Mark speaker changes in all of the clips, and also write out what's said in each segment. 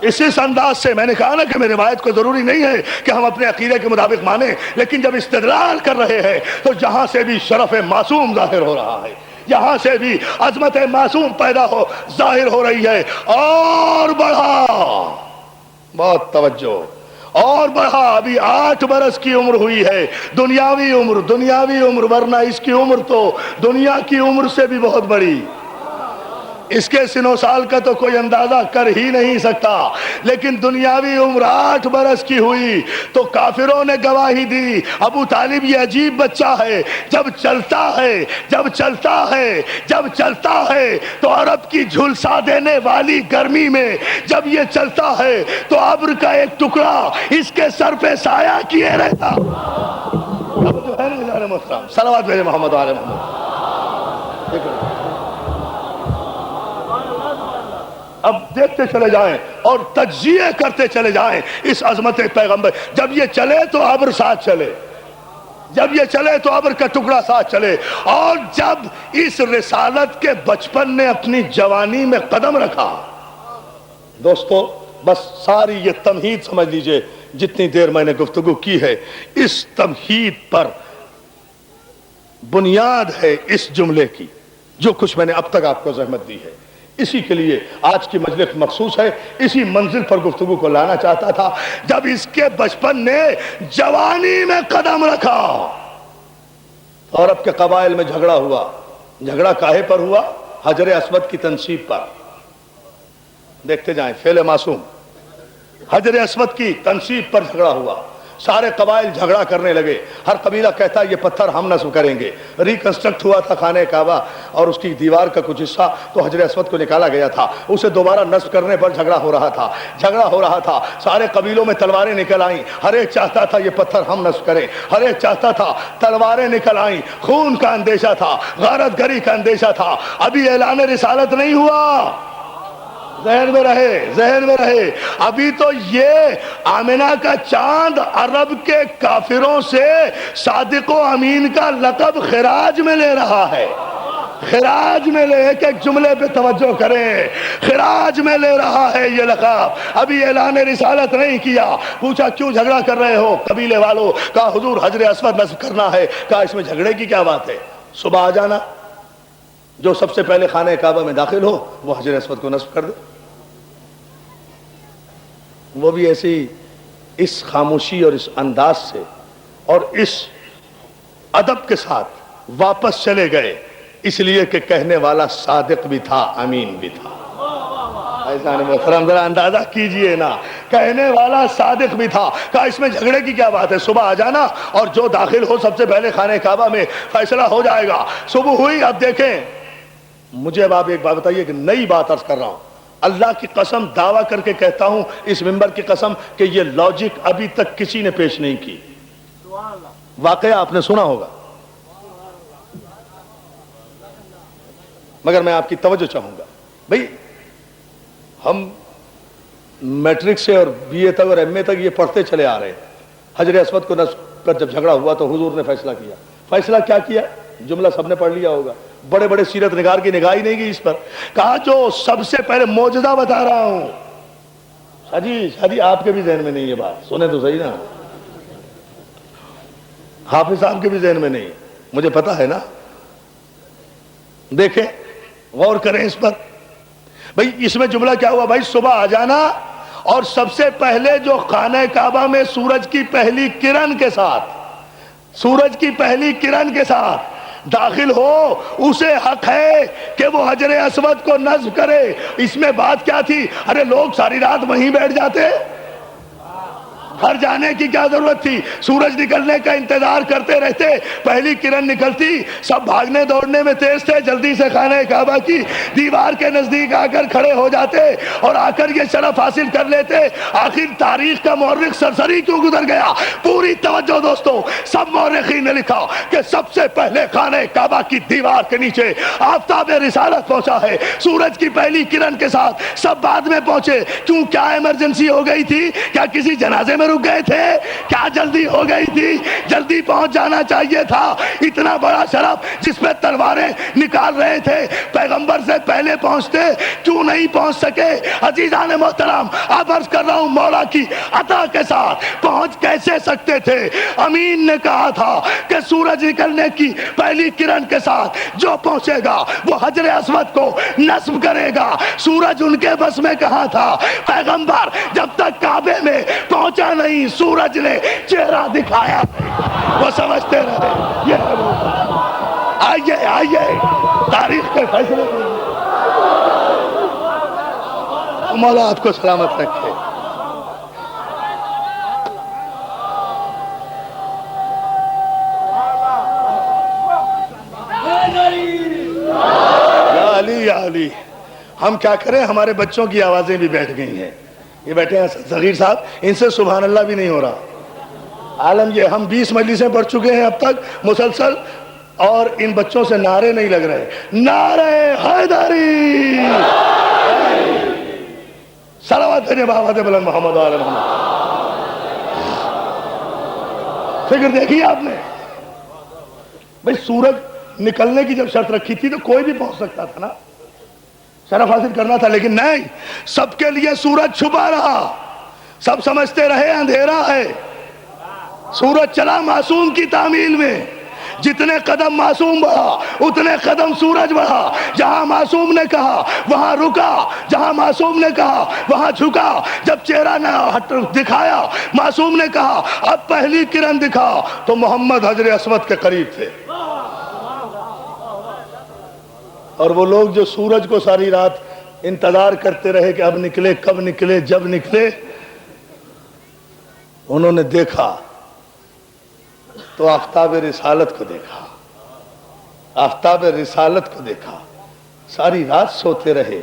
Speaker 1: اس انداز سے میں نے کہا نا کہ میری روایت کو ضروری نہیں ہے کہ ہم اپنے عقیدے کے مطابق مانیں، لیکن جب استدلال کر رہے ہیں تو جہاں سے بھی شرف معصوم ظاہر ہو رہا ہے، یہاں سے بھی عظمت معصوم پیدا ہو ظاہر ہو رہی ہے، اور بڑھا، بہت توجہ، اور بڑھا، ابھی 8 برس کی عمر ہوئی ہے، دنیاوی عمر، ورنہ اس کی عمر تو دنیا کی عمر سے بھی بہت بڑی، اس کے سنو سال کا تو کوئی اندازہ کر ہی نہیں سکتا، لیکن دنیاوی عمر 8 برس کی ہوئی تو کافروں نے گواہی دی ابو طالب یہ عجیب بچہ ہے، جب چلتا ہے تو عرب کی جھلسا دینے والی گرمی میں جب یہ چلتا ہے تو ابر کا ایک ٹکڑا اس کے سر پہ سایہ کیے رہتا۔ اب جو ہے نا محترم، صلوات بھیجے محمد و آل محمد، دیکھو اب دیکھتے چلے جائیں اور تجزیے کرتے چلے جائیں اس عظمت پیغمبر، جب یہ چلے تو ابر ساتھ چلے، جب یہ چلے تو ابر کا ٹکڑا ساتھ چلے، اور جب اس رسالت کے بچپن نے اپنی جوانی میں قدم رکھا، دوستو بس ساری یہ تمہید سمجھ لیجئے، جتنی دیر میں نے گفتگو کی ہے اس تمہید پر بنیاد ہے اس جملے کی، جو کچھ میں نے اب تک آپ کو زحمت دی ہے، اسی کے لیے آج کی مجلس مخصوص ہے، اسی منزل پر گفتگو کو لانا چاہتا تھا۔ جب اس کے بچپن نے جوانی میں قدم رکھا، عرب کے قبائل میں جھگڑا ہوا، جھگڑا کاہے پر ہوا؟ حجر اسود کی تنصیب پر، دیکھتے جائیں فعل معصوم، حجر اسود کی تنصیب پر جھگڑا ہوا، سارے قبائل جھگڑا کرنے لگے، ہر قبیلہ کہتا یہ پتھر ہم نصب کریں گے، ریکنسٹرکٹ ہوا تھا خانہ کعبہ اور اس کی دیوار کا کچھ حصہ تو حجر اسود کو نکالا گیا تھا، اسے دوبارہ نصب کرنے پر جھگڑا ہو رہا تھا، سارے قبیلوں میں تلواریں نکل آئیں، ہر ایک چاہتا تھا یہ پتھر ہم نصب کریں، ہر ایک چاہتا تھا، تلواریں نکل آئیں، خون کا اندیشہ تھا، غارت گری کا اندیشہ تھا، ابھی اعلان رسالت نہیں ہوا، ذہن میں رہے، ابھی تو یہ آمنہ کا چاند عرب کے کافروں سے صادق و امین کا لقب خراج میں لے رہا ہے، خراج میں لے، ایک جملے پہ توجہ کریں، خراج میں لے رہا ہے یہ لقب، ابھی اعلان رسالت نہیں کیا، پوچھا کیوں جھگڑا کر رہے ہو قبیلے والوں، کہا حضور حجر اسود نصب کرنا ہے، کہا اس میں جھگڑے کی کیا بات ہے، صبح آ جانا، جو سب سے پہلے خانہ کعبہ میں داخل ہو وہ حجر اسود کو نصب کر دے، وہ بھی ایسی اس خاموشی اور اس انداز سے اور اس ادب کے ساتھ واپس چلے گئے، اس لیے کہ کہنے والا صادق بھی تھا، امین بھی تھا، ایسا نہیں محترم ذرا اندازہ کیجئے نا، کہنے والا صادق بھی تھا، کہا اس میں جھگڑے کی کیا بات ہے، صبح آ جانا اور جو داخل ہو سب سے پہلے خانہ کعبہ میں فیصلہ ہو جائے گا۔ صبح ہوئی، اب دیکھیں، مجھے اب آپ ایک بات بتائیے کہ نئی بات عرض کر رہا ہوں، اللہ کی قسم دعویٰ کر کے کہتا ہوں اس منبر کی قسم کہ یہ لاجک ابھی تک کسی نے پیش نہیں کی، واقعہ آپ نے سنا ہوگا، مگر میں آپ کی توجہ چاہوں گا، بھئی ہم میٹرک سے اور بی اے تک اور ایم اے تک یہ پڑھتے چلے آ رہے ہیں، حجر اسود کو نصب پر جب جھگڑا ہوا تو حضور نے فیصلہ کیا، فیصلہ کیا کیا؟ جملہ سب نے پڑھ لیا ہوگا، بڑے بڑے سیرت نگار کی نگاہ ہی نہیں گئی اس پر، کہا جو سب سے پہلے معجزہ بتا رہا ہوں، شاجی آپ کے بھی ذہن میں نہیں یہ بات، سنیں تو صحیح نا، حافظ صاحب کے بھی ذہن میں نہیں، مجھے پتا ہے نا، دیکھیں غور کریں اس پر، بھئی اس میں جملہ کیا ہوا؟ بھائی صبح آ جانا اور سب سے پہلے جو خانہ کعبہ میں سورج کی پہلی کرن کے ساتھ داخل ہو، اسے حق ہے کہ وہ حجر اسود کو نصب کرے۔ اس میں بات کیا تھی؟ ارے لوگ ساری رات وہیں بیٹھ جاتے، گھر جانے کی کیا ضرورت تھی؟ سورج نکلنے کا انتظار کرتے رہتے، پہلی کرن نکلتی، سب بھاگنے دوڑنے میں تیز تھے، جلدی سے خانہ کعبہ کی دیوار کے نزدیک آ کر کھڑے ہو جاتے اور آ کر یہ شرف حاصل کر لیتے۔ آخر تاریخ کا مورخ سرسری کیوں گزر گیا؟ پوری توجہ دوستو، سب مورخین نے لکھا کہ سب سے پہلے خانہ کعبہ کی دیوار کے نیچے آفتاب رسالت پہنچا ہے، سورج کی پہلی کرن کے ساتھ، سب بعد میں پہنچے۔ کیوں؟ کیا ایمرجنسی ہو گئی تھی؟ کیا کسی جنازے میں میں رک گئے تھے؟ کیا جلدی ہو گئی تھی؟ جلدی پہنچ جانا چاہیے تھا۔ اتنا بڑا شرف جس پہ تلواریں نکال رہے تھے، پیغمبر سے پہلے پہنچتے کیوں نہیں پہنچ سکے؟ عزیزان محترم، اب عرض کر رہا ہوں مولا کی عطا کے ساتھ پہنچ کیسے سکتے تھے؟ امین نے کہا تھا کہ سورج نکلنے کی پہلی کرن کے ساتھ جو پہنچے گا وہ حجر اسود کو نصب کرے گا۔ سورج ان کے بس میں کہاں تھا؟ پیغمبر جب تک کعبے میں پہنچا نہیں سورج نے چہرہ دکھایا نہیں، وہ سمجھتے رہے یہ ہے وہ۔ آئیے آئیے تاریخ کے فیصلے کریں۔ مولا آپ کو سلامت رکھے۔ یا علی یا علی، ہم کیا کریں، ہمارے بچوں کی آوازیں بھی بیٹھ گئی ہیں۔ یہ بیٹھے ہیں صغیر صاحب، ان سے سبحان اللہ بھی نہیں ہو رہا۔ عالم یہ، ہم 20 مجلسیں پڑھ چکے ہیں اب تک مسلسل، اور ان بچوں سے نعرے نہیں لگ رہے۔ نعرے حیدری، صلوات بھیجے بابا بلند محمد علیہ محمد۔ فکر دیکھی آپ نے بھئی، سورج نکلنے کی جب شرط رکھی تھی تو کوئی بھی پہنچ سکتا تھا نا، شرف حاصل کرنا تھا، لیکن نہیں، سب کے لیے سورج چھپا رہا۔ سب سمجھتے رہے اندھیرا ہے۔ سورج چلا معصوم کی تعمیل میں، جتنے قدم معصوم بڑھا اتنے قدم سورج بڑھا۔ جہاں معصوم نے کہا وہاں رکا، جہاں معصوم نے کہا وہاں جھکا۔ جب چہرہ نہ دکھایا معصوم نے کہا اب پہلی کرن دکھا، تو محمد حجر اسود کے قریب تھے۔ اور وہ لوگ جو سورج کو ساری رات انتظار کرتے رہے کہ اب نکلے، کب نکلے، جب نکلے، انہوں نے دیکھا تو آفتاب رسالت کو دیکھا، آفتاب رسالت کو دیکھا۔ ساری رات سوتے رہے،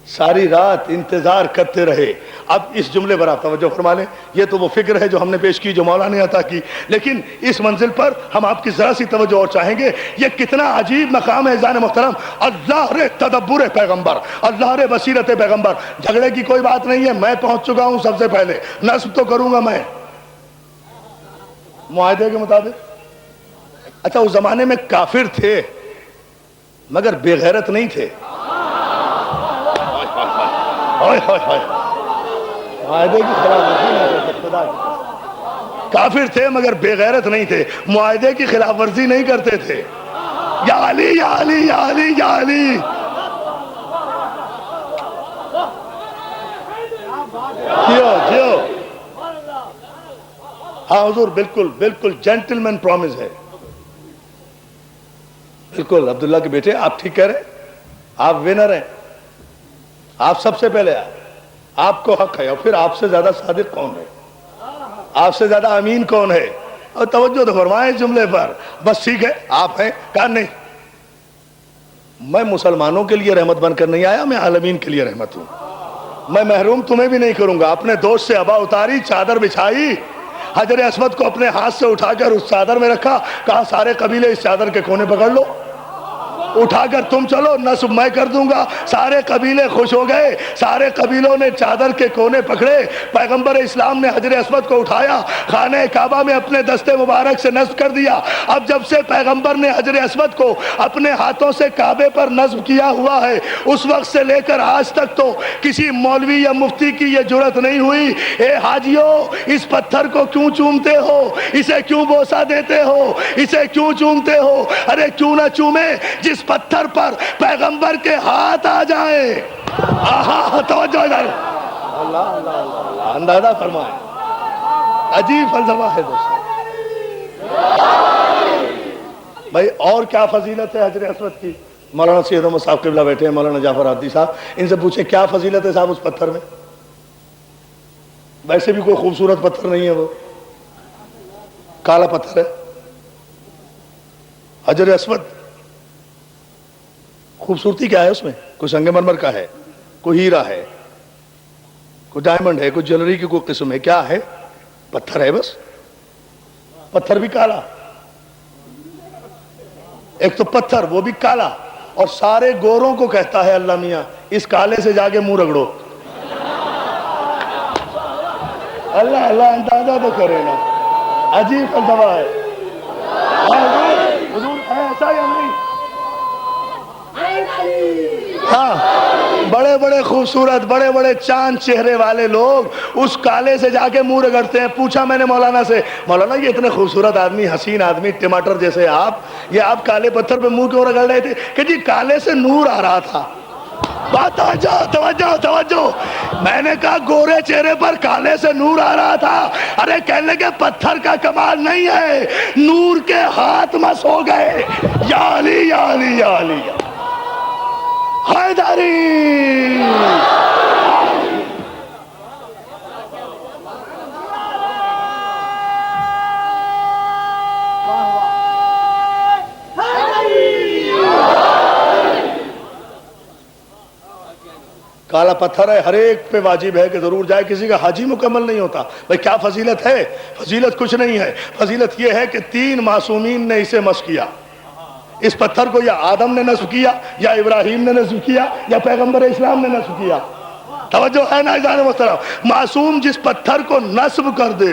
Speaker 1: ساری رات انتظار کرتے رہے۔ اب اس جملے پر آپ توجہ فرما لیں، یہ تو وہ فکر ہے جو ہم نے پیش کی، جو مولا نے عطا کی، لیکن اس منزل پر ہم آپ کی ذرا سی توجہ اور چاہیں گے۔ یہ کتنا عجیب مقام ہے عزیزان محترم، اللہ رے تدبر پیغمبر، اللہ رے بصیرت پیغمبر۔ جھگڑے کی کوئی بات نہیں ہے، میں پہنچ چکا ہوں سب سے پہلے، نصب تو کروں گا میں معاہدے کے مطابق۔ اچھا، اس زمانے میں کافر تھے مگر بے غیرت نہیں تھے۔ معاہدے کی خلاف ورزی نہیں کرتے، خدا کی۔ کافر تھے مگر بے غیرت نہیں تھے، معاہدے کی خلاف ورزی نہیں کرتے تھے۔ یا علی یا علی یا علی یا علی، جیو جیو۔ ہاں حضور، بالکل بالکل جینٹلمین پرومس ہے، بالکل۔ عبداللہ کے بیٹے آپ ٹھیک کہہ رہے، آپ ونر ہیں، آپ سب سے پہلے آئے، آپ کو حق ہے۔ اور پھر آپ سے زیادہ صادق کون ہے؟ آپ سے زیادہ امین کون ہے؟ اور توجہ تو فرمائیں اس جملے پر۔ بس ٹھیک ہے، آپ ہیں، کہا نہیں، میں مسلمانوں کے لیے رحمت بن کر نہیں آیا، میں عالمین کے لیے رحمت ہوں۔ میں محروم تمہیں بھی نہیں کروں گا۔ اپنے دوست سے عبا اتاری، چادر بچھائی، حجر اسود کو اپنے ہاتھ سے اٹھا کر اس چادر میں رکھا، کہا سارے قبیلے اس چادر کے کونے پکڑ لو، اٹھا کر تم چلو، نصب میں کر دوں گا۔ سارے قبیلے خوش ہو گئے، سارے قبیلوں نے چادر کے کونے پکڑے۔ پیغمبر اسلام نے حجر اسود کو اٹھایا، خانہ کعبہ میں اپنے دستے مبارک سے نصب کر دیا۔ اب جب سے پیغمبر نے حجر اسود کو اپنے ہاتھوں سے کعبے پر نصب کیا ہوا ہے، اس وقت سے لے کر آج تک تو کسی مولوی یا مفتی کی یہ جرت نہیں ہوئی، اے حاجیو اس پتھر کو کیوں چومتے ہو، اسے کیوں بوسہ دیتے ہو، اسے کیوں چومتے ہو؟ ارے کیوں نہ چومے جس پتھر پر پیغمبر کے ہاتھ آ جائیں۔ آہا، توجہ اللہ اللہ اللہ، اندازہ فرمائیں، عجیب فلسفہ ہے دوستو۔ بھائی اور کیا فضیلت ہے حجر اسود کی؟ مولانا سید احمد صاحب قبلہ بیٹھے ہیں، مولانا جعفر عابدی صاحب، ان سے پوچھیں کیا فضیلت ہے صاحب اس پتھر میں؟ ویسے بھی کوئی خوبصورت پتھر نہیں ہے، وہ کالا پتھر ہے حجر اسود۔ خوبصورتی کیا ہے اس میں؟ کوئی سنگ مرمر کا ہے، کوئی ہیرا ہے، کوئی ڈائمنڈ ہے، کوئی جویلری کی کوئی قسم ہے، کیا ہے؟ پتھر ہے بس۔ پتھر بھی کالا، ایک تو پتھر وہ بھی کالا، اور سارے گوروں کو کہتا ہے اللہ میاں اس کالے سے جا کے منہ رگڑو۔ اللہ اللہ اندازہ تو کرے نا، عجیب فلسفہ ہے حضور، ایسا یا نہیں؟ ہاں، بڑے بڑے خوبصورت بڑے بڑے چاند چہرے والے لوگ اس کالے سے جا کے منہ رگڑتے ہیں۔ پوچھا میں نے مولانا سے، مولانا یہ اتنے خوبصورت آدمی، حسین آدمی، ٹماٹر جیسے آپ، یہ آپ کالے پتھر پہ منہ کیوں رگڑ رہے تھے؟ کہ جی کالے سے نور آ رہا تھا۔ بات توجہ توجہ توجہ، میں نے کہا گورے چہرے پر کالے سے نور آ رہا تھا۔ ارے کہنے لگے پتھر کا کمال نہیں ہے، نور کے ہاتھ مس ہو گئے۔ یا علی یا علی یا علی حیدری۔ کالا پتھر ہے، ہر ایک پہ واجب ہے کہ ضرور جائے، کسی کا حج ہی مکمل نہیں ہوتا۔ بھئی کیا فضیلت ہے؟ فضیلت کچھ نہیں ہے، فضیلت یہ ہے کہ 3 معصومین نے اسے مس کیا۔ اس پتھر کو یا آدم نے نصب کیا، یا ابراہیم نے نصب کیا، یا پیغمبر اسلام نے نصب کیا۔ توجہ ہے نا عزیزان محترم؟ معصوم جس پتھر کو نصب کر دے،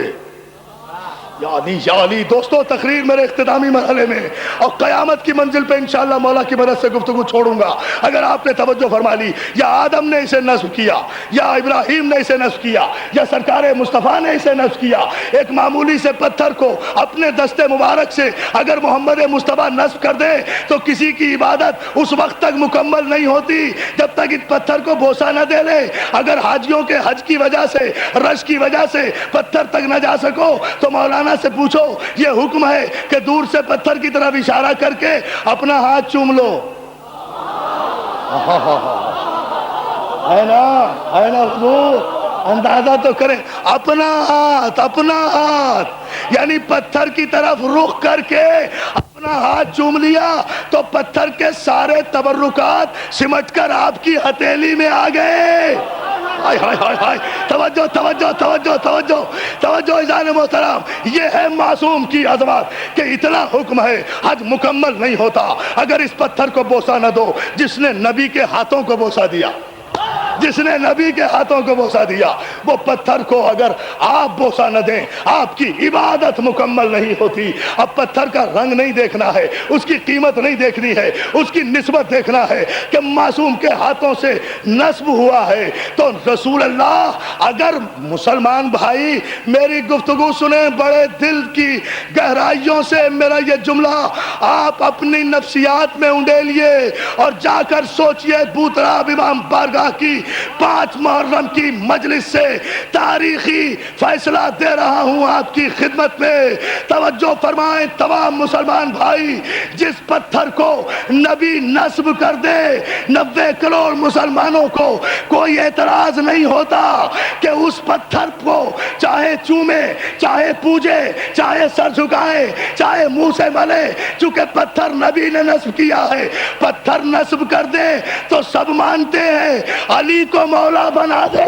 Speaker 1: یا علی دوستو، تقریر میرے اختتامی مرحلے میں اور قیامت کی منزل پہ انشاءاللہ مولا کی مدد سے گفتگو چھوڑوں گا۔ اگر آپ نے توجہ فرما لی، یا آدم نے اسے نصب کیا، یا ابراہیم نے اسے نصب کیا، یا سرکار مصطفیٰ نے اسے نصب کیا، ایک معمولی سے پتھر کو اپنے دست مبارک سے اگر محمد مصطفیٰ نصب کر دے تو کسی کی عبادت اس وقت تک مکمل نہیں ہوتی جب تک اس پتھر کو بوسہ نہ دے لے۔ اگر حاجیوں کے حج کی وجہ سے، رش کی وجہ سے پتھر تک نہ جا سکو تو مولانا سے پوچھو، یہ حکم ہے کہ دور سے پتھر کی طرف اشارہ کر کے اپنا ہاتھ چوم لو۔ ہے نا حضور؟ اندازہ تو کریں، اپنا ہاتھ یعنی پتھر کی طرف رخ کر کے اپنا ہاتھ چوم لیا تو پتھر کے سارے تبرکات سمٹ کر آپ کی ہتھیلی میں آ گئے۔ ہائے ہائے ہائے ہائے، توجہ توجہ توجہ توجہ توجہ عزیزان محترم، یہ ہے معصوم کی عظمت کہ اتنا حکم ہے، حج مکمل نہیں ہوتا اگر اس پتھر کو بوسہ نہ دو جس نے نبی کے ہاتھوں کو بوسہ دیا۔ جس نے نبی کے ہاتھوں کو بوسہ دیا، وہ پتھر کو اگر آپ بوسہ نہ دیں آپ کی عبادت مکمل نہیں ہوتی۔ اب پتھر کا رنگ نہیں دیکھنا ہے، اس کی قیمت نہیں دیکھنی ہے، اس کی نسبت دیکھنا ہے کہ معصوم کے ہاتھوں سے نصب ہوا ہے تو رسول اللہ۔ اگر مسلمان بھائی میری گفتگو سنیں بڑے دل کی گہرائیوں سے، میرا یہ جملہ آپ اپنی نفسیات میں انڈیلیے اور جا کر سوچئے بوتراب امام بارگاہ کی 5 محرم کی مجلس سے تاریخی فیصلہ دے رہا ہوں آپ کی خدمت میں۔ توجہ فرمائیں تمام مسلمان بھائی، جس پتھر کو نبی نصب کر دے 90 کروڑ مسلمانوں کو کوئی اعتراض نہیں ہوتا کہ اس پتھر کو چاہے چومے، چاہے پوجے، چاہے سر جھکائے، چاہے منہ سے ملے، چونکہ پتھر نبی نے نصب کیا ہے۔ پتھر نصب کر دے تو سب مانتے ہیں، علی کو مولا بنا دے۔